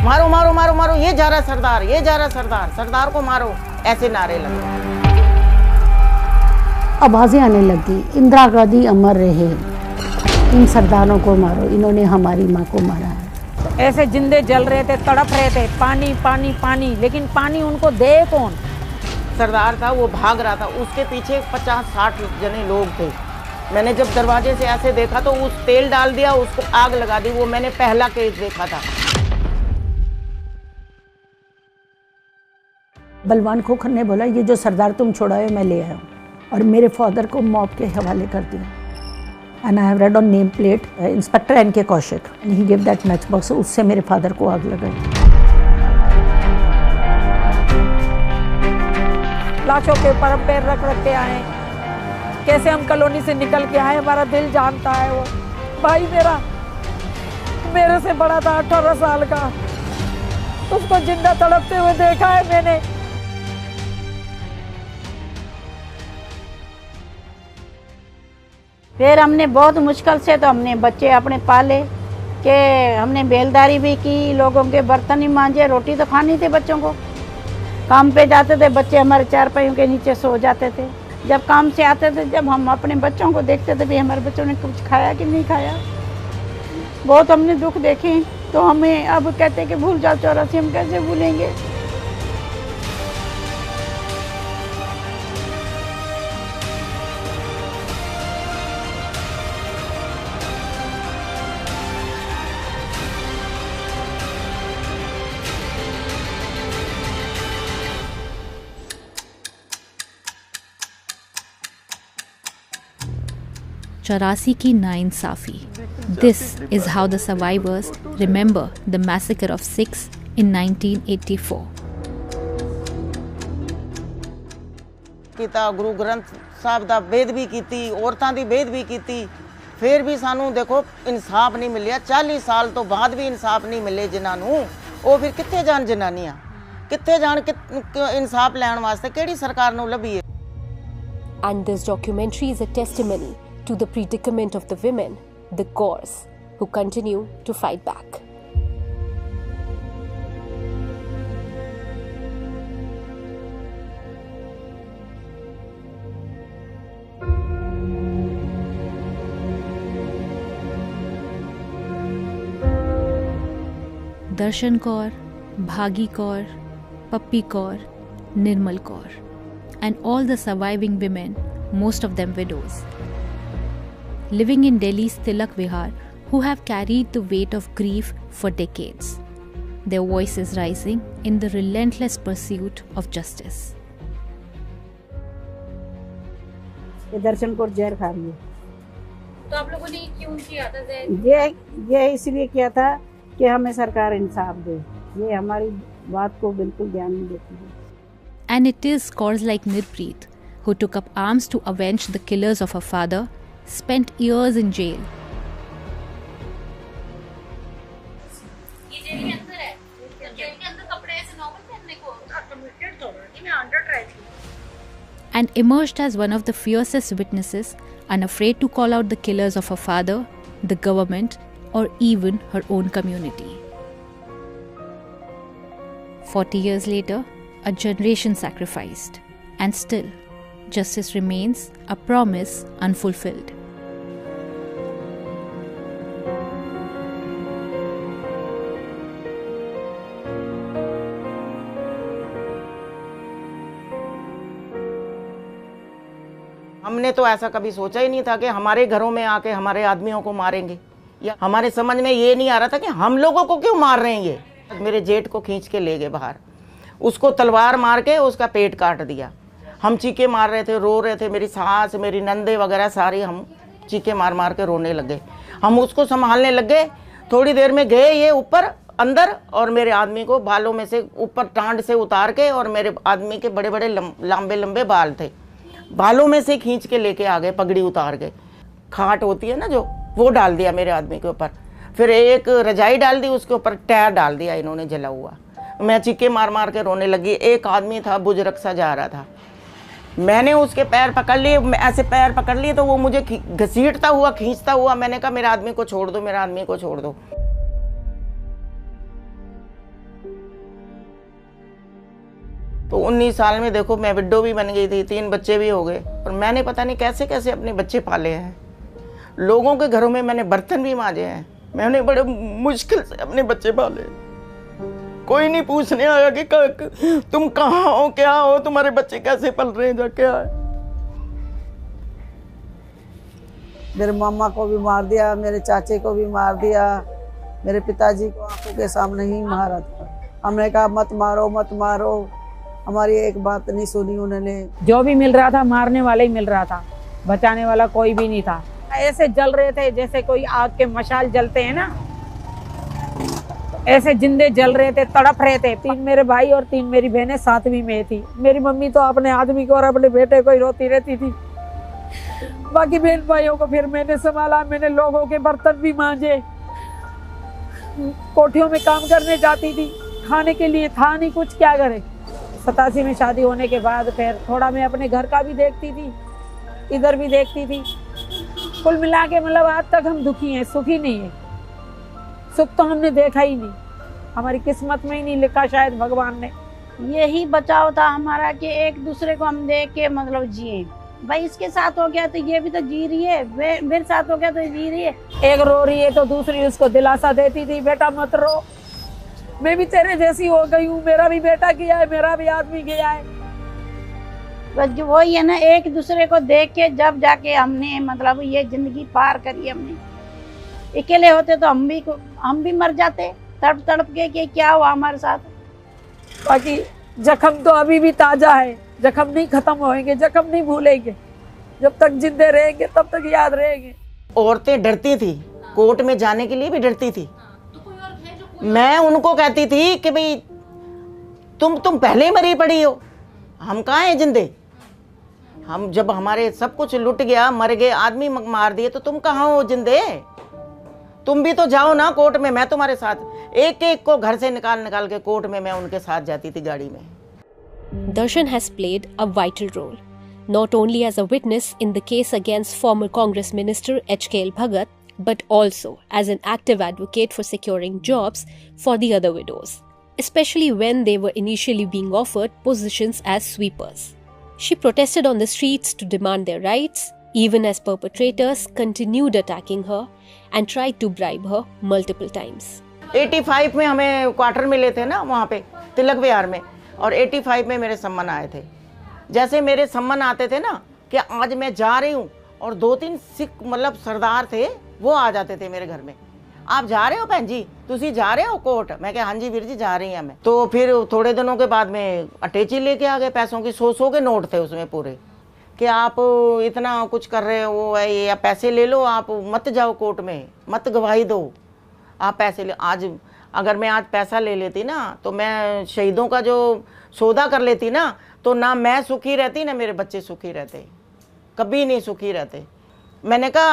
मारो मारो मारो मारो, ये जा रहा सरदार, ये जा रहा सरदार, सरदार को मारो, ऐसे नारे लगे। आवाजें आने लगी, इंदिरा गांधी अमर रहे, इन सरदारों को मारो, इन्होंने हमारी माँ को मारा है। ऐसे जिंदे जल रहे थे, तड़प रहे थे, पानी पानी पानी, लेकिन पानी उनको दे कौन? सरदार था, वो भाग रहा था, उसके पीछे 50-60 जने लोग थे। मैंने जब दरवाजे से ऐसे देखा तो उस तेल डाल दिया, उसको आग लगा दी। वो मैंने पहला केस देखा था। बलवान खोखर ने बोला, ये जो सरदार तुम छोड़ाए मैं ले आया हूँ, और मेरे फादर को मॉब के हवाले कर दिया। And I have read on name plate inspector NK. Kaushik, and he give that match box. उससे मेरे फादर को आग लगाई। लाशों के ऊपर हम पैर रख रख के आए, कैसे हम कॉलोनी से निकल के आए, हमारा दिल जानता है। वो भाई मेरा मेरे से बड़ा था, 18 साल का, उसको जिंदा तड़पते हुए देखा है मैंने। फिर हमने बहुत मुश्किल से तो हमने बच्चे अपने पाले, कि हमने बेलदारी भी की, लोगों के बर्तन ही मांजे, रोटी तो खानी थी बच्चों को। काम पे जाते थे, बच्चे हमारे चारपाइयों के नीचे सो जाते थे। जब काम से आते थे, जब हम अपने बच्चों को देखते थे भी हमारे बच्चों ने कुछ खाया कि नहीं खाया, बहुत हमने दुख देखे। तो हमें अब कहते कि भूल जाओ 84, हम कैसे भूलेंगे। चौरासी की नाइंसाफी. This is how the survivors remember the massacre of 6 in 1984. ਕੀਤਾ ਗੁਰੂ ਗ੍ਰੰਥ ਸਾਹਿਬ ਦਾ ਵੇਦ ਵੀ ਕੀਤੀ, ਔਰਤਾਂ ਦੀ ਵੇਦ ਵੀ ਕੀਤੀ, ਫਿਰ ਵੀ ਸਾਨੂੰ ਦੇਖੋ ਇਨਸਾਫ ਨਹੀਂ ਮਿਲਿਆ। 40 ਸਾਲ ਤੋਂ ਬਾਅਦ ਵੀ ਇਨਸਾਫ ਨਹੀਂ ਮਿਲੇ ਜਿਨ੍ਹਾਂ ਨੂੰ, ਉਹ ਫਿਰ ਕਿੱਥੇ ਜਾਣ ਜਨਾਨੀਆਂ, ਕਿੱਥੇ ਜਾਣ ਇਨਸਾਫ ਲੈਣ ਵਾਸਤੇ, ਕਿਹੜੀ ਸਰਕਾਰ ਨੂੰ ਲੱਭੀਏ। And this documentary is a testimony to the predicament of the women, the Kaurs, who continue to fight back. दर्शन कौर, भागी कौर, पप्पी कौर, निर्मल Kaur, and all the surviving women, most of them widows, living in Delhi's Tilak Vihar, who have carried the weight of grief for decades. Their voices rising in the relentless pursuit of justice. ये दर्शन कौर जहर खा रही है। तो आप लोगों ने क्यों किया था जहर? ये इसलिए किया था कि हमें सरकार इंसाफ दे। ये हमारी बात को बिल्कुल ध्यान नहीं देती है। And it is Kaurs like Nirpreet who took up arms to avenge the killers of her father, spent years in jail. ये जेल के अंदर है, जेल के अंदर कपड़े ऐसे नॉर्मल पहनने को कमिटेड तो नहीं, मैं अंडर ट्राई थी। And emerged as one of the fiercest witnesses, unafraid to call out the killers of her father, the government, or even her own community. 40 years later, a generation sacrificed, and still, justice remains a promise unfulfilled. हमने तो ऐसा कभी सोचा ही नहीं था कि हमारे घरों में आके हमारे आदमियों को मारेंगे, या हमारे समझ में ये नहीं आ रहा था कि हम लोगों को क्यों मार रहे हैं ये। मेरे जेठ को खींच के ले गए बाहर, उसको तलवार मार के उसका पेट काट दिया। हम चीखे मार रहे थे, रो रहे थे, मेरी सास, मेरी नंदे वगैरह सारी हम चीखे मार मार के रोने लगे। हम उसको संभालने लगे। थोड़ी देर में गए ये ऊपर अंदर, और मेरे आदमी को बालों में से ऊपर टांड से उतार के, और मेरे आदमी के बड़े बड़े लंबे लंबे बाल थे, बालों में से खींच के लेके आ गए, पगड़ी उतार के। खाट होती है ना जो, वो डाल दिया मेरे आदमी के ऊपर। फिर एक रजाई डाल दी, उसके ऊपर टायर डाल दिया इन्होंने जला हुआ। मैं चीखे मार मार के रोने लगी। एक आदमी था बुजुर्ग सा जा रहा था, मैंने उसके पैर पकड़ लिए, ऐसे पैर पकड़ लिए तो वो मुझे घसीटता हुआ खींचता हुआ, मैंने कहा मेरे आदमी को छोड़ दो, मेरे आदमी को छोड़ दो। तो 19 साल में देखो मैं विडो भी बन गई थी, 3 बच्चे भी हो गए, और मैंने पता नहीं कैसे कैसे अपने बच्चे पाले हैं। लोगों के घरों में मैंने बर्तन भी मांजे हैं, मैंने बड़े मुश्किल से अपने बच्चे पाले। कोई नहीं पूछने आया कि तुम कहाँ हो, क्या हो, तुम्हारे बच्चे कैसे पल रहे हैं, जा क्या है। मेरे मामा को भी मार दिया, मेरे चाचे को भी मार दिया, मेरे पिताजी को आंखों के सामने ही मारा था। हमने कहा मत मारो मत मारो, हमारी एक बात नहीं सुनी उन्होंने। जो भी मिल रहा था मारने वाला ही मिल रहा था, बचाने वाला कोई भी नहीं था। ऐसे जल रहे थे जैसे कोई आग के मशाल जलते हैं ना, ऐसे जिंदे जल रहे थे, तड़प रहे थे। 3 मेरे भाई और 3 मेरी बहनें 7वीं में थी। मेरी मम्मी तो अपने आदमी को और अपने बेटे को ही रोती रहती थी। बाकी बहन भाइयों को फिर मैंने संभाला, मैंने लोगों के बर्तन भी मांजे, कोठियों में काम करने जाती थी, खाने के लिए था नहीं कुछ, क्या करे। 87 में शादी होने के बाद फिर थोड़ा मैं अपने घर का भी देखती थी, इधर भी देखती थी। कुल मिला के मतलब आज तक हम दुखी हैं, सुखी नहीं है। सुख तो हमने देखा ही नहीं, हमारी किस्मत में ही नहीं लिखा शायद भगवान ने। यही बचाव था हमारा कि एक दूसरे को हम देख के मतलब जिए। भाई इसके साथ हो गया तो ये भी तो जी रही है, मेरे साथ हो गया तो जी रही है। एक रो रही है तो दूसरी उसको दिलासा देती थी, बेटा मत रो, मैं भी तेरे जैसी हो गई हूँ, मेरा भी बेटा गया है, मेरा भी आदमी गया है। बस वही है ना, एक दूसरे को देख के जब जाके हमने मतलब ये जिंदगी पार करी हमने। अकेले होते तो हम भी मर जाते तड़प तड़प के कि क्या हुआ हमारे साथ। बाकी जख्म तो अभी भी ताजा है, जख्म नहीं खत्म होएंगे, जख्म नहीं भूलेंगे, जब तक जिंदे रहेंगे तब तक याद रहेंगे। औरतें डरती थी, कोर्ट में जाने के लिए भी डरती थी। मैं उनको कहती थी कि भाई तुम पहले ही मरी पड़ी हो, हम कहाँ हैं जिंदे। हम जब हमारे सब कुछ लुट गया, मर गए, आदमी मार दिए, तो तुम कहाँ हो जिंदे। तुम भी तो जाओ ना कोर्ट में, मैं तुम्हारे साथ। एक एक को घर से निकाल के कोर्ट में मैं उनके साथ जाती थी गाड़ी में। Darshan has played a vital role, not only as a witness in the case against former Congress Minister H.K.L. Bhagat, but also as an active advocate for securing jobs for the other widows, especially when they were initially being offered positions as sweepers. She protested on the streets to demand their rights, even as perpetrators continued attacking her and tried to bribe her multiple times. 85 में हमें quarter मिले थे ना वहाँ पे तिलक विहार में, और 85 में मेरे सम्मन आए थे। जैसे मेरे सम्मन आते थे ना कि आज मैं जा रही हूँ, और 2-3 सिख मतलब सरदार थे, वो आ जाते थे मेरे घर में। आप जा रहे हो बहन जी, तुसी जा रहे हो कोर्ट? मैं कहा हाँ जी वीर जी जा रही हैं मैं। तो फिर थोड़े दिनों के बाद में अटैची लेके आ गए पैसों की, 100 के नोट थे उसमें पूरे, कि आप इतना कुछ कर रहे हो, वो है या पैसे ले लो, आप मत जाओ कोर्ट में, मत गवाही दो, आप पैसे ले। आज अगर मैं आज पैसा ले लेती ना, तो मैं शहीदों का जो सौदा कर लेती ना, तो ना मैं सुखी रहती ना मेरे बच्चे सुखी रहते, कभी नहीं सुखी रहते। मैंने कहा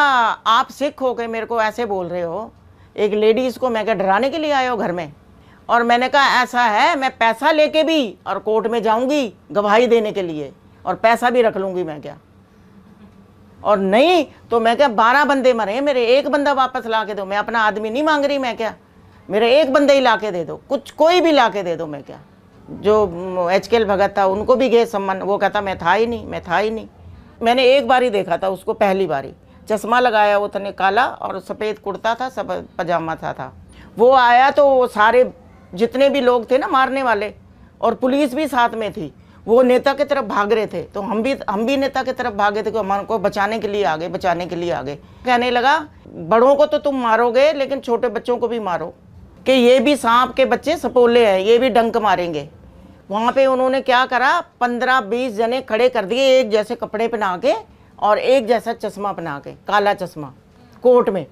आप सिख हो के मेरे को ऐसे बोल रहे हो, एक लेडीज़ को मैं क्या डराने के लिए आए हो घर में। और मैंने कहा ऐसा है, मैं पैसा लेके भी और कोर्ट में जाऊंगी गवाही देने के लिए, और पैसा भी रख लूंगी मैं क्या। और नहीं तो मैं क्या 12 बंदे मरे, मेरे एक बंदा वापस ला के दो, मैं अपना आदमी नहीं मांग रही मैं क्या, मेरे एक बंदे ही ला के दे दो, कुछ कोई भी ला के दे दो मैं क्या। जो H.K.L. भगत था उनको भी गए सम्मान, वो कहता मैं था ही नहीं। मैंने एक बार ही देखा था उसको, पहली बारी, चश्मा लगाया वो था काला और सफ़ेद कुर्ता था, सब पजामा था। वो आया तो सारे जितने भी लोग थे ना मारने वाले, और पुलिस भी साथ में थी, वो नेता की तरफ भाग रहे थे, तो हम भी नेता की तरफ भागे थे कि हमको बचाने के लिए आगे। कहने लगा बड़ों को तो तुम मारोगे लेकिन छोटे बच्चों को भी मारो, कि ये भी सांप के बच्चे सपोले हैं, ये भी डंक मारेंगे। वहाँ पे उन्होंने क्या करा, 15-20 जने खड़े कर दिए, एक जैसे कपड़े पहना के और एक जैसा चश्मा पहना के, काला चश्मा, कोर्ट में।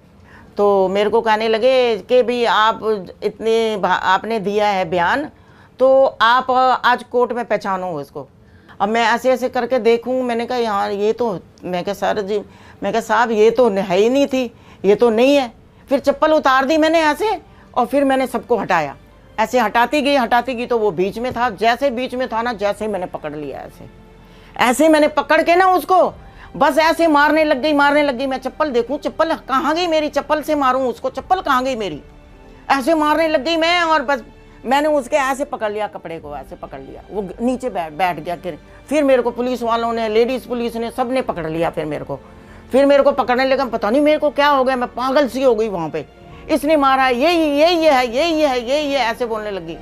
तो मेरे को कहने लगे कि भी आप इतने आपने दिया है बयान, तो आप आज कोर्ट में पहचानो इसको। अब मैं ऐसे ऐसे करके देखूं, मैंने कहा यहाँ ये तो, मैं कहा सर जी, मैं कहा साहब ये तो है ही नहीं थी, ये तो नहीं है। फिर चप्पल उतार दी मैंने ऐसे, और फिर मैंने सबको हटाया, ऐसे हटाती गई तो वो बीच में था, जैसे बीच में था ना, जैसे मैंने पकड़ लिया ऐसे मैंने पकड़ के ना उसको बस ऐसे मारने लग गई। मैं चप्पल देखूं, चप्पल कहाँ गई मेरी, चप्पल से मारूं उसको, चप्पल कहाँ गई मेरी, ऐसे मारने लग गई मैं। और बस मैंने उसके ऐसे पकड़ लिया, कपड़े को ऐसे पकड़ लिया, वो नीचे बैठ गया। फिर मेरे को पुलिस वालों ने, लेडीज़ पुलिस ने, सब ने पकड़ लिया। फिर मेरे को पकड़ने लगा, पता नहीं मेरे को क्या हो गया, मैं पागल सी हो गई वहाँ पे। इसने मारा, यही है, ऐसे बोलने लगी।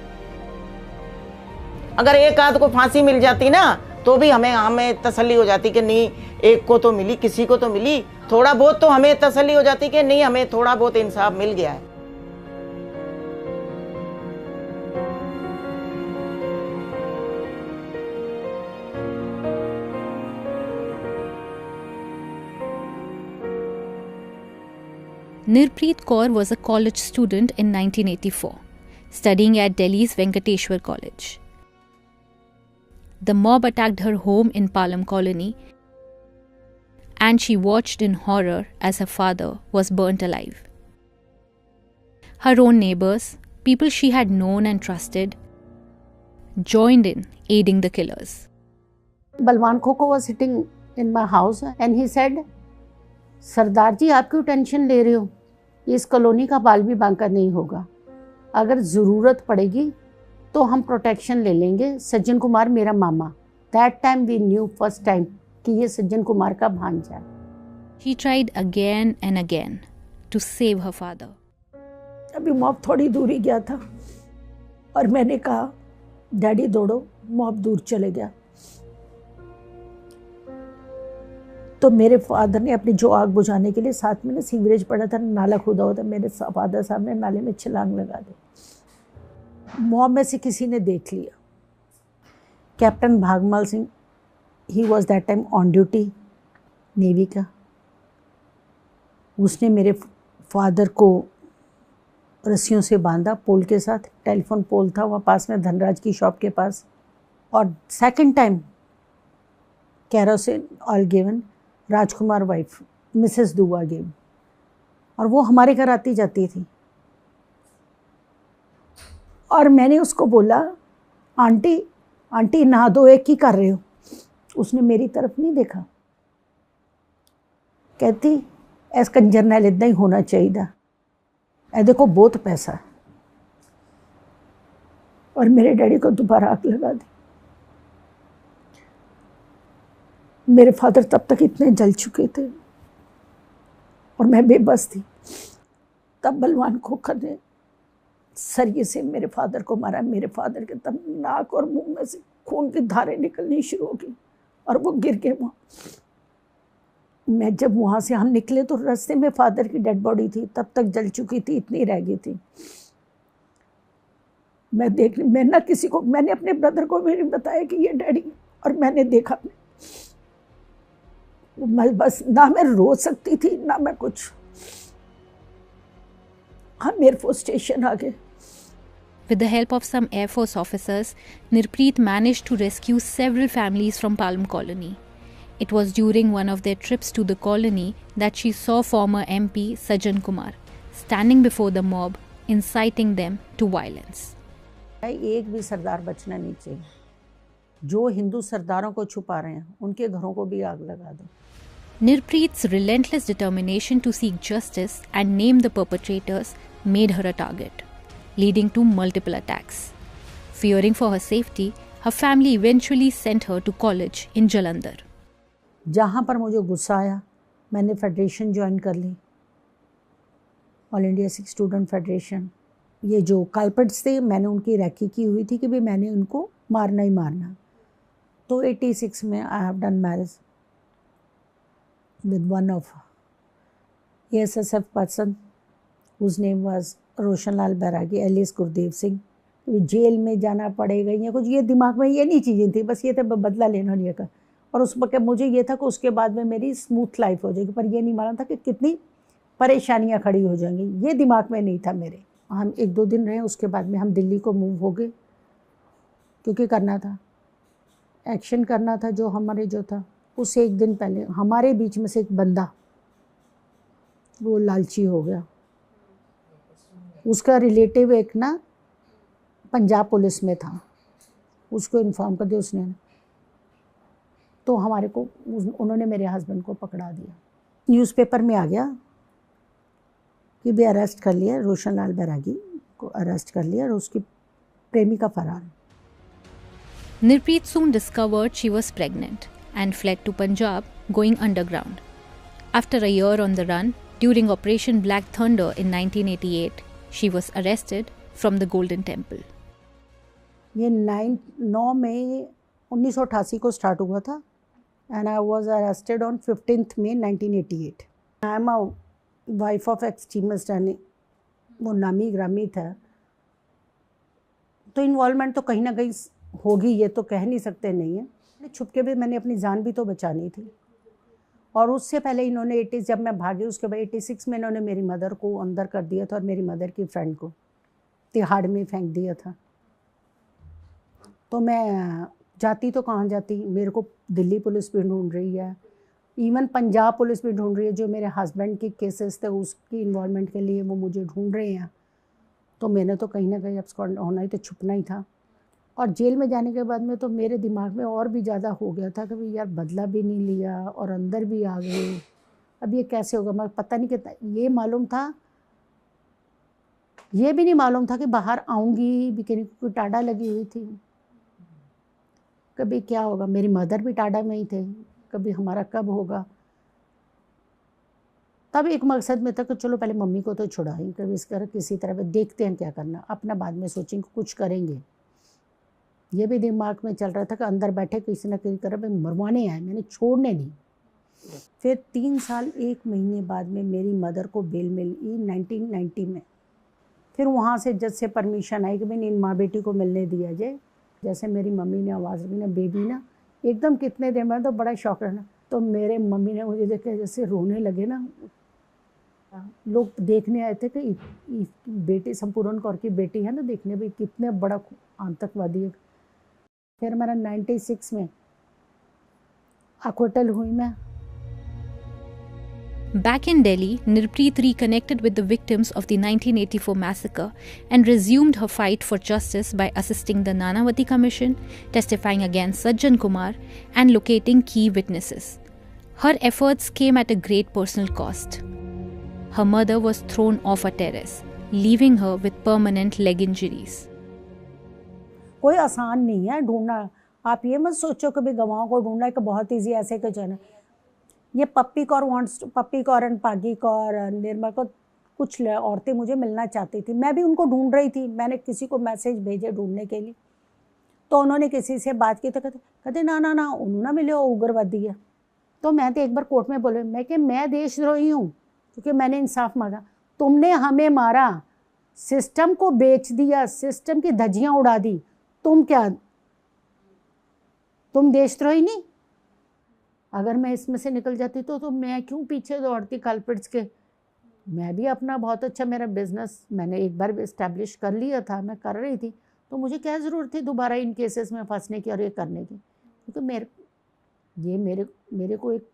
अगर एक आध को फांसी मिल जाती ना तो भी हमें तसल्ली हो जाती कि नहीं, एक को तो मिली, किसी को तो मिली, थोड़ा बहुत तो हमें तसल्ली हो जाती कि नहीं, हमें थोड़ा बहुत इंसाफ मिल गया है। Nirpreet Kaur was a college student in 1984, studying at Delhi's Venkateshwar College. The mob attacked her home in Palam Colony, and she watched in horror as her father was burnt alive. Her own neighbors, people she had known and trusted, joined in aiding the killers. Balwan Khoko was sitting in my house and he said, सरदार जी आप क्यों tension ले रहे हो, इस colony का बाल भी बांका नहीं होगा, अगर ज़रूरत पड़ेगी तो हम प्रोटेक्शन ले लेंगे। सज्जन कुमार मेरा मामा, that time we knew first time कि ये सज्जन कुमार का भांजा है। She tried again and again to save her father. अभी मॉब थोड़ी दूरी गया था और मैंने कहा डैडी दौड़ो, मॉब दूर चले गया। तो मेरे फादर ने अपनी जो आग बुझाने के लिए, साथ में ना सीवरेज पड़ा था, नाला खुदा होता, मेरे फादर साहब ने नाले में छलांग लगा दी। मॉब में से किसी ने देख लिया, captain Bhagmal Singh, he was that time on duty navy का, उसने मेरे फादर को रस्सियों से बांधा पोल के साथ, टेलीफोन पोल था वहाँ पास में धनराज की शॉप के पास, और second time kerosene oil given, Rajkumar wife Mrs Dua game, और वो हमारे घर आती जाती थी। और मैंने उसको बोला आंटी नहा दो, एक ही कर रहे हो। उसने मेरी तरफ नहीं देखा, कहती ऐस कंजर नाल इदा ही होना चाहिए, ए देखो बहुत पैसा। और मेरे डैडी को दोबारा आग लगा दी। मेरे फादर तब तक इतने जल चुके थे और मैं बेबस थी। तब बलवान खोखर ने सरिये से मेरे फादर को मारा। मेरे फादर के तब नाक और मुंह में से खून की धारें निकलनी शुरू हो गई और वो गिर गए वहाँ। मैं जब वहाँ से हम निकले तो रास्ते में फादर की डेड बॉडी थी, तब तक जल चुकी थी, इतनी रह गई थी। मैं ना किसी को, मैंने अपने ब्रदर को भी नहीं बताया कि ये डैडी, और मैंने देखा, मैं बस ना मैं रो सकती थी ना मैं कुछ। हम एयरफोर्स स्टेशन आ गए। With the help of some Air Force officers, Nirpreet managed to rescue several families from Palam Colony. It was during one of their trips to the colony that she saw former MP Sajjan Kumar standing before the mob, inciting them to violence. एक भी सरदार बचना नहीं चाहिए। जो हिंदू सरदारों को छुपा रहे हैं उनके घरों को भी आग लगा दो। Nirpreet's relentless determination to seek justice and name the perpetrators made her a target, leading to multiple attacks. Fearing for her safety, her family eventually sent her to college in Jalandhar. जहाँ पर मुझे गुस्सा आया, मैंने federation join कर ली, all India Sikh student federation. ये जो कल्प्रिट्स थे, मैंने उनकी रैकी की हुई थी कि भी मैंने उनको मारना ही मारना। तो 86 में I have done marriage with one of ASSF person whose name was Roshan Lal Bairagi alias Gurdev Singh. Jail में जाना पड़ेगा या कुछ, ये दिमाग में ये नहीं चीज़ें थी, बस ये था बदला लेना नहीं का। और उस वक्त मुझे ये था कि उसके बाद में मेरी स्मूथ लाइफ हो जाएगी, पर ये नहीं मालूम था कि कितनी परेशानियां खड़ी हो जाएंगी, ये दिमाग में नहीं था मेरे। हम 1-2 दिन रहे, उसके बाद में हम दिल्ली को मूव हो गए, क्योंकि करना था, एक्शन करना था जो हमारे जो था। उससे 1 दिन पहले हमारे बीच में से एक बंदा वो लालची हो गया। उसका रिलेटिव एक ना पंजाब पुलिस में था, उसको इन्फॉर्म कर दिया उसने, तो हमारे को उन्होंने मेरे हस्बैंड को पकड़ा दिया। न्यूज़पेपर में आ गया कि भी अरेस्ट कर लिया, रोशन लाल बैरागी को अरेस्ट कर लिया और उसकी प्रेमिका Farhan. Nirpreet soon discovered she was pregnant and fled to Punjab, going underground. After a year on the run, during Operation Black Thunder in 1988, she was arrested from the Golden Temple. ये 9 मई 1988 को start हुआ था and I was arrested on 15th May 1988। I am a wife of extremist and वो नामी ग्रामी था, तो involvement तो कहीं ना कहीं होगी, ये तो कह नहीं सकते नहीं है। छुप के भी मैंने अपनी जान भी तो बचानी थी। और उससे पहले इन्होंने 80 जब मैं भागी उसके बाद 86 में इन्होंने मेरी मदर को अंदर कर दिया था और मेरी मदर की फ्रेंड को तिहाड़ में फेंक दिया था। तो मैं जाती तो कहाँ जाती, मेरे को दिल्ली पुलिस भी ढूंढ रही है, इवन पंजाब पुलिस भी ढूंढ रही है, जो मेरे हस्बैंड के केसेस थे उसकी इन्वॉल्वमेंट के लिए वो मुझे ढूंढ रहे हैं। तो मैंने तो कहीं ना कहीं एब्सकॉन्ड होना ही, तो छुपना ही था। और जेल में जाने के बाद में तो मेरे दिमाग में और भी ज़्यादा हो गया था कि भाई यार बदला भी नहीं लिया और अंदर भी आ गए, अब ये कैसे होगा। मैं पता नहीं कितना ये मालूम था, ये भी नहीं मालूम था कि बाहर आऊँगी भी, कोई टाड़ा लगी हुई थी, कभी क्या होगा। मेरी मदर भी टाड़ा में ही थे, कभी हमारा कब होगा। तब एक मकसद में था कि चलो पहले मम्मी को तो छुड़ाएं, कभी इस तरह किसी तरह देखते हैं क्या करना, अपना बाद में सोचेंगे कुछ करेंगे। ये भी दिमाग में चल रहा था कि अंदर बैठे किसी न किसी तरह मरवाने आए, मैंने छोड़ने नहीं। फिर 3 साल 1 महीने बाद में मेरी मदर को बेल मिली 1990 में। फिर वहाँ से जज से परमिशन आई कि भाई इन माँ बेटी को मिलने दिया जाए। जैसे मेरी मम्मी ने आवाज़ दी ना बेबी ना, एकदम कितने देर में तो बड़ा शौक रहना, तो मेरे मम्मी ने मुझे देख के जैसे रोने लगे ना। लोग देखने आए थे कि बेटी संपूर्ण कौर की बेटी है ना, देखने भी कितने बड़ा आतंकवादी है। फिर मेरा 96 में अक्विटल हुई मैं। Back in Delhi, Nirpreet reconnected with the victims of the 1984 massacre and resumed her fight for justice by assisting the Nanavati Commission, testifying against Sajjan Kumar, and locating key witnesses. Her efforts came at a great personal cost. Her mother was thrown off a terrace, leaving her with permanent leg injuries. कोई आसान नहीं है ढूंढना। आप ये मत सोचो कि भी गवाहों को ढूंढना है कि बहुत ईजी ऐसे कि जाना। ये पप्पी कौर एंड पागी कौर, निर्मल को कुछ औरतें मुझे मिलना चाहती थी, मैं भी उनको ढूंढ रही थी। मैंने किसी को मैसेज भेजे ढूंढने के लिए, तो उन्होंने किसी से बात की तो कहते ना ना ना उन्होंने ना मिले, वो उग्रवादी है। तो मैं तो एक बार कोर्ट में बोले, मैं कि मैं देशद्रोही हूँ क्योंकि मैंने इंसाफ मांगा, तुमने हमें मारा, सिस्टम को बेच दिया, सिस्टम की धज्जियाँ उड़ा दी, तुम क्या, तुम देशद्रोही नहीं? अगर मैं इसमें से निकल जाती तो मैं क्यों पीछे दौड़ती कल्प्रिट्स के। मैं भी अपना बहुत अच्छा मेरा बिजनेस मैंने एक बार इस्टेब्लिश कर लिया था, मैं कर रही थी, तो मुझे क्या ज़रूरत थी दोबारा इन केसेस में फंसने की और ये करने की। क्योंकि मेरे को एक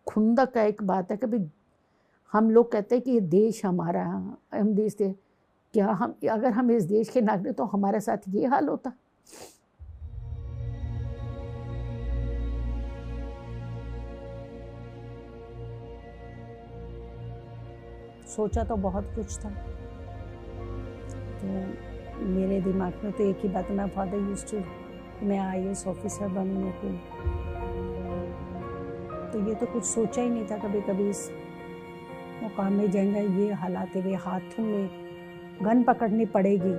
खुंदक का एक बात है कि भाई हम लोग कहते हैं कि ये देश हमारा, हम देश थे क्या, हम अगर हम इस देश के नागरिक तो हमारे साथ ये हाल होता। सोचा तो बहुत कुछ था। तो मेरे दिमाग में तो एक ही बात, मैं फादर यूज्ड टू, मैं IAS ऑफिसर बनने को, तो ये तो कुछ सोचा ही नहीं था कभी इस मुकाम में जाएंगे। ये हालात है, हाथों में गन पकड़नी पड़ेगी।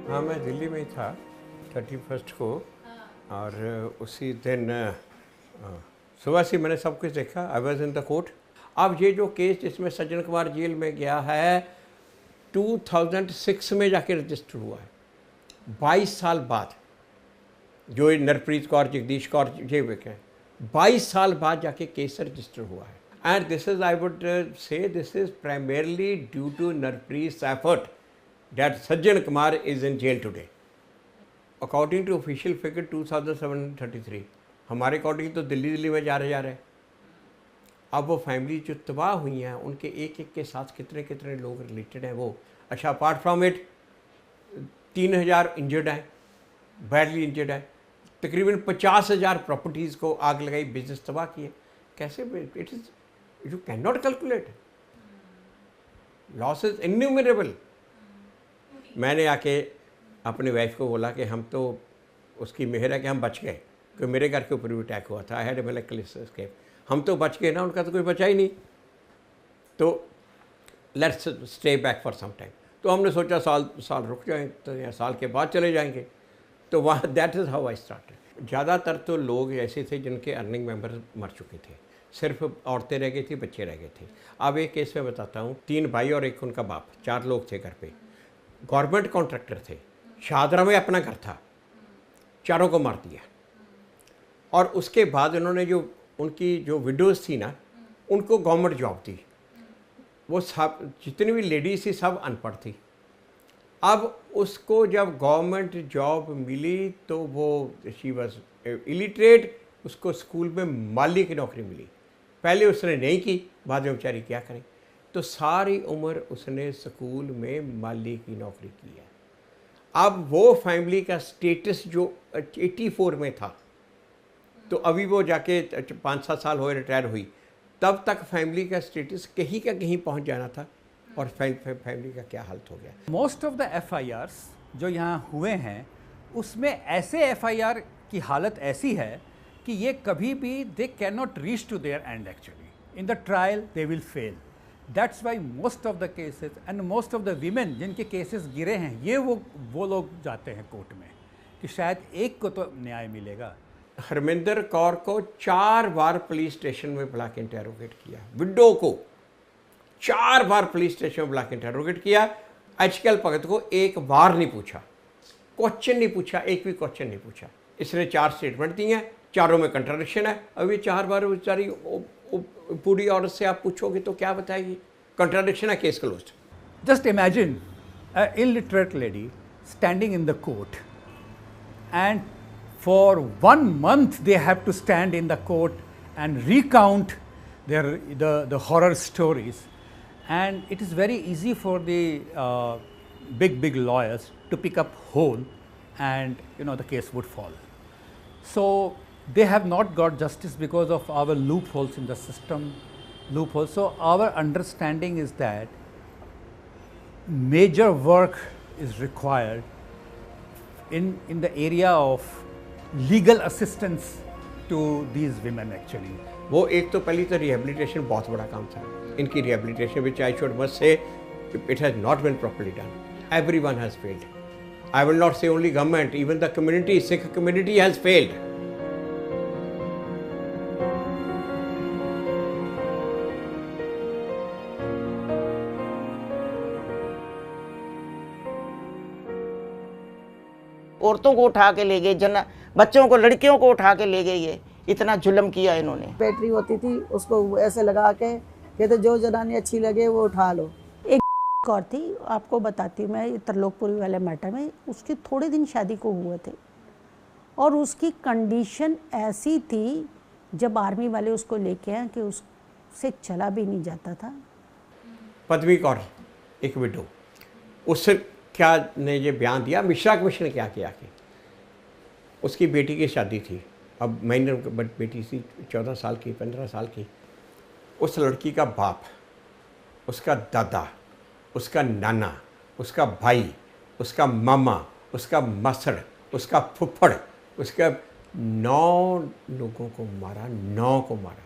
हाँ, मैं दिल्ली में था 31 को, और उसी दिन सुबह से मैंने सब कुछ देखा। I was in the court. अब ये जो केस जिसमें सज्जन कुमार जेल में गया है 2006 में जाके रजिस्टर हुआ है, 22 साल बाद। जो नरप्रीत कौर, जगदीश कौर ये विके 22 साल बाद जाके केस रजिस्टर हुआ है। And this is, I would say this is primarily due to Narpreet's effort that Sajjan Kumar is in jail today. According to official figure 2733, हमारे अकॉर्डिंग तो दिल्ली में जा रहे। अब वो फैमिली जो तबाह हुई हैं उनके एक के साथ कितने लोग रिलेटेड हैं वो। अच्छा, अपार्ट फ्रॉम इट 3000 इंजर्ड हैं, बैडली इंजर्ड हैं, तकरीबन 50,000 प्रॉपर्टीज़ को आग लगाई, बिजनेस तबाह किए। कैसे? It is, you can not calculate, loss is innumerable. मैंने आके अपनी वाइफ को बोला कि हम तो, उसकी मेहर है कि हम बच गए, क्योंकि मेरे घर के ऊपर भी अटैक हुआ था। आई हैड एस्केप, हम तो बच गए ना, उनका तो कोई बचा ही नहीं। तो let's stay back for some time. तो हमने सोचा साल रुक जाएं, तो या साल के बाद चले जाएंगे। तो वहाँ that is how I started. ज़्यादातर तो लोग ऐसे थे जिनके अर्निंग मेंबर मर चुके थे, सिर्फ औरतें रह गई थी, बच्चे रह गए थे। अब एक केस में बताता हूँ, 3 भाई और एक उनका बाप, 4 लोग थे घर पे, गवर्नमेंट कॉन्ट्रैक्टर थे, शाहदरा में अपना घर था, चारों को मार दिया। और उसके बाद उन्होंने जो उनकी जो विडोज़ थी ना, उनको गवर्नमेंट जॉब दी। वो सब जितनी भी लेडीज़ थी सब अनपढ़ थी। अब उसको जब गवर्नमेंट जॉब मिली तो वो शी वॉज इलिटरेट, उसको स्कूल में माली की नौकरी मिली। पहले उसने नहीं की, बाद में बेचारी क्या करें। तो सारी उम्र उसने स्कूल में माली की नौकरी की है। अब वो फैमिली का स्टेटस जो 84 में था, तो अभी वो जाके 5-7 साल हुए रिटायर हुई, तब तक फैमिली का स्टेटस कहीं का कहीं पहुंच जाना था, और फैमिली का क्या हालत हो गया। मोस्ट ऑफ द FIRs जो यहाँ हुए हैं, उसमें ऐसे FIR की हालत ऐसी है कि ये कभी भी they can not reach to their end. Actually in the trial they will fail. That's why most of the cases and most of the women जिनके केसेस गिरे हैं, ये वो लोग जाते हैं कोर्ट में कि शायद एक को तो न्याय मिलेगा। हरमिंदर कौर को 4 बार पुलिस स्टेशन में बुला के इंटेरोगेट किया, विडो को 4 बार पुलिस स्टेशन में बुला के इंटेरोगेट किया। HKL भगत को एक बार नहीं पूछा, क्वेश्चन नहीं पूछा, एक भी क्वेश्चन नहीं पूछा। इसने 4 स्टेटमेंट दी हैं, चारों में कंट्राडिक्शन है। अभी 4 बार बेचारी पूरी औरत से आप पूछोगे तो क्या बताएगी? कंट्राडिक्शन है, case closed. Just imagine a illiterate lady standing in the court, and for 1 month they have to stand in the court and recount the horror stories, and it is very easy for the big lawyers to pick up whole, and the case would fall. So they have not got justice because of our loopholes in the system. So our understanding is that major work is required in the area of legal assistance to these women actually. वो एक तो पहली तो rehabilitation बहुत बड़ा काम था, इनकी rehabilitation which I should must say it has not been properly done. Everyone has failed. I will not say only government, even the community, Sikh community has failed. औरतों को उठा के ले गए, बच्चों को, लड़कियों को उठा के ले गए। ये इतना जुल्म किया इन्होंने। बैटरी होती थी, उसको ऐसे लगा के कहते जो जनानी अच्छी लगे वो उठा लो। एक और थी, आपको बताती हूँ मैं, त्रिलोकपुरी वाले मैटर में, उसके थोड़े दिन शादी को हुए थे और उसकी कंडीशन ऐसी थी, जब आर्मी वाले उसको लेके आए कि उससे चला भी नहीं जाता था। पद्मी कौर, एक विडो, उससे क्या ने ये बयान दिया, मिश्रा कमीशन ने क्या किया कि उसकी बेटी की शादी थी, अब माइनर बेटी थी, 14 साल की, 15 साल की। उस लड़की का बाप, उसका दादा, उसका नाना, उसका भाई, उसका मामा, उसका मसड़, उसका फुफ्फड़, उसका 9 लोगों को मारा, 9 को मारा।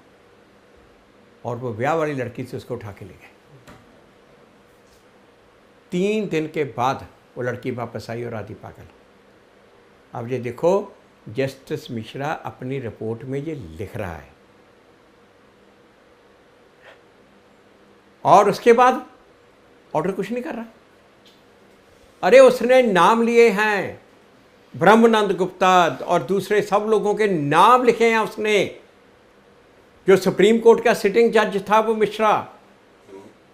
और वो ब्याह वाली लड़की से उसको उठा के ले गए। 3 दिन के बाद वो लड़की वापस आई और आधी पागल। अब ये देखो, जस्टिस मिश्रा अपनी रिपोर्ट में ये लिख रहा है, और उसके बाद ऑर्डर कुछ नहीं कर रहा। अरे उसने नाम लिए हैं, ब्रह्मानंद गुप्ता और दूसरे सब लोगों के नाम लिखे हैं उसने। जो सुप्रीम कोर्ट का सिटिंग जज था वो मिश्रा,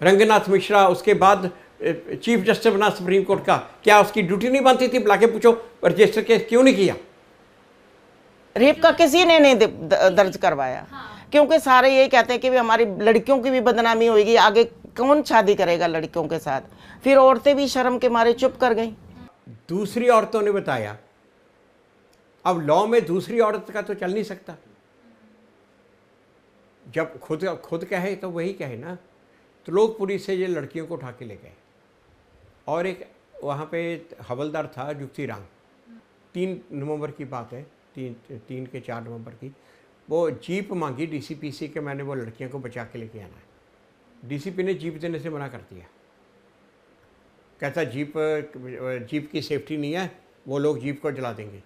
रंगनाथ मिश्रा, उसके बाद चीफ जस्टिस बना सुप्रीम कोर्ट का। क्या उसकी ड्यूटी नहीं बनती थी? बुला के पूछो, रजिस्टर केस क्यों नहीं किया? रेप का किसी ने नहीं दर्ज करवाया। क्योंकि सारे ये कहते हैं कि भी हमारी लड़कियों की भी बदनामी होगी, आगे कौन शादी करेगा लड़कियों के साथ। फिर औरतें भी शर्म के मारे चुप कर गई। दूसरी औरतों ने बताया अब लॉ में दूसरी औरत का तो चल नहीं सकता, जब खुद कहे तो वही कहे ना। तो लोकपुरी से ये लड़कियों को उठा के ले गए, और एक वहाँ पे हवलदार था जुक्ति राम, 3 नवंबर की बात है, 3 के 4 नवंबर की, वो जीप मांगी डीसीपी से कि मैंने वो लड़कियों को बचा के लेके आना है। डीसीपी ने जीप देने से मना कर दिया, कहता जीप की सेफ्टी नहीं है, वो लोग जीप को जला देंगे।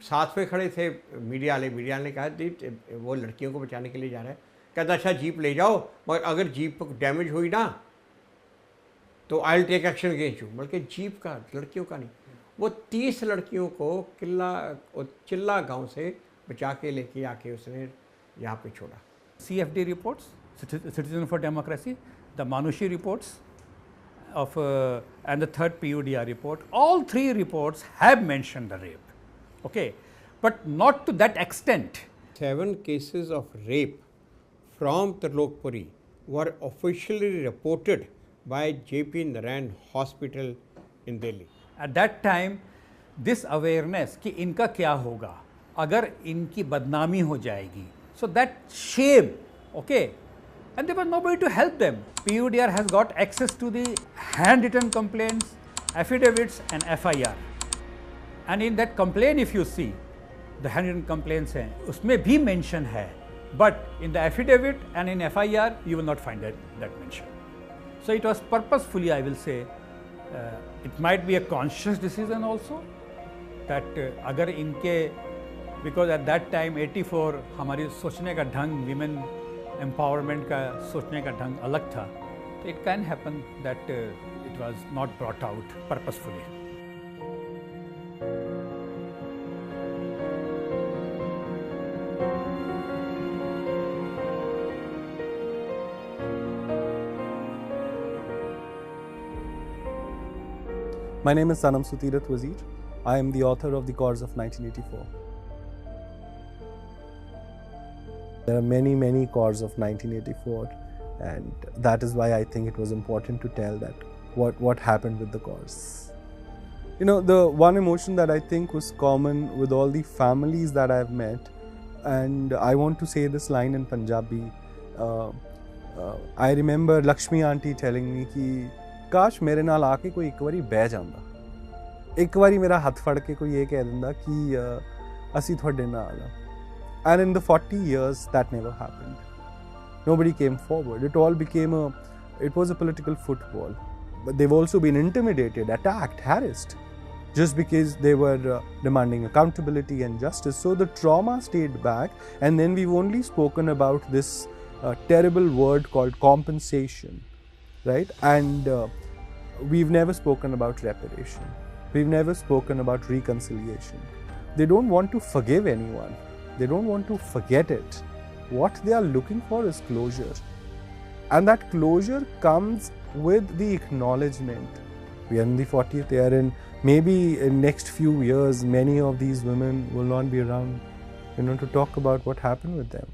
साथ में खड़े थे मीडिया वाले ने कहा जीप वो लड़कियों को बचाने के लिए जा रहा है, कहता अच्छा जीप ले जाओ, मगर अगर जीप डैमेज हुई ना तो I will take action against you. बल्कि जीप का, लड़कियों का नहीं। वो 30 लड़कियों को चिल्ला गांव से बचा के लेके आके उसने यहाँ पे छोड़ा। CFD reports, Citizen for Democracy, the Manushi reports of and the third PUDR report, all 3 reports have mentioned the rape, okay, but not to that extent. 7 cases of rape from Trilokpuri were officially reported by JP Narayan Hospital in Delhi. At that time, this awareness कि इनका क्या होगा अगर इनकी बदनामी हो जाएगी, so that shame, okay, and there was nobody to help them. PUDR has got access to the handwritten complaints, affidavits and FIR, and in that complaint if you see the handwritten complaints हैं उसमें भी mention है, but in the affidavit and in FIR you will not find that mention. So it was purposefully, I will say, it might be a conscious decision also that अगर इनके, because at that time 84 हमारी सोचने का ढंग, women empowerment का सोचने का ढंग अलग था, तो it can happen that it was not brought out purposefully. My name is Sanam Sutirat Wazir. I am the author of The Cause of 1984. There are many, many causes of 1984, and that is why I think it was important to tell that what happened with the cause. You know, the one emotion that I think was common with all the families that I've met, and I want to say this line in Punjabi. I remember Lakshmi auntie telling me कि काश मेरे नाल आके कोई एक बारी बह जांदा, एक बारी मेरा हाथ फड़ के कोई ये कह दिंदा कि असी तुहाडे नाल आ. And in the 40 years that never happened. Nobody came forward. It all became it was a political football. But they've also been intimidated, attacked, harassed, just because they were demanding accountability and justice. So the trauma stayed back, and then we've only spoken about this terrible word called compensation, right? And we've never spoken about reparation. We've never spoken about reconciliation. They don't want to forgive anyone. They don't want to forget it. What they are looking for is closure. And that closure comes with the acknowledgement. We are in the 40th year, and maybe in next few years, many of these women will not be around, to talk about what happened with them.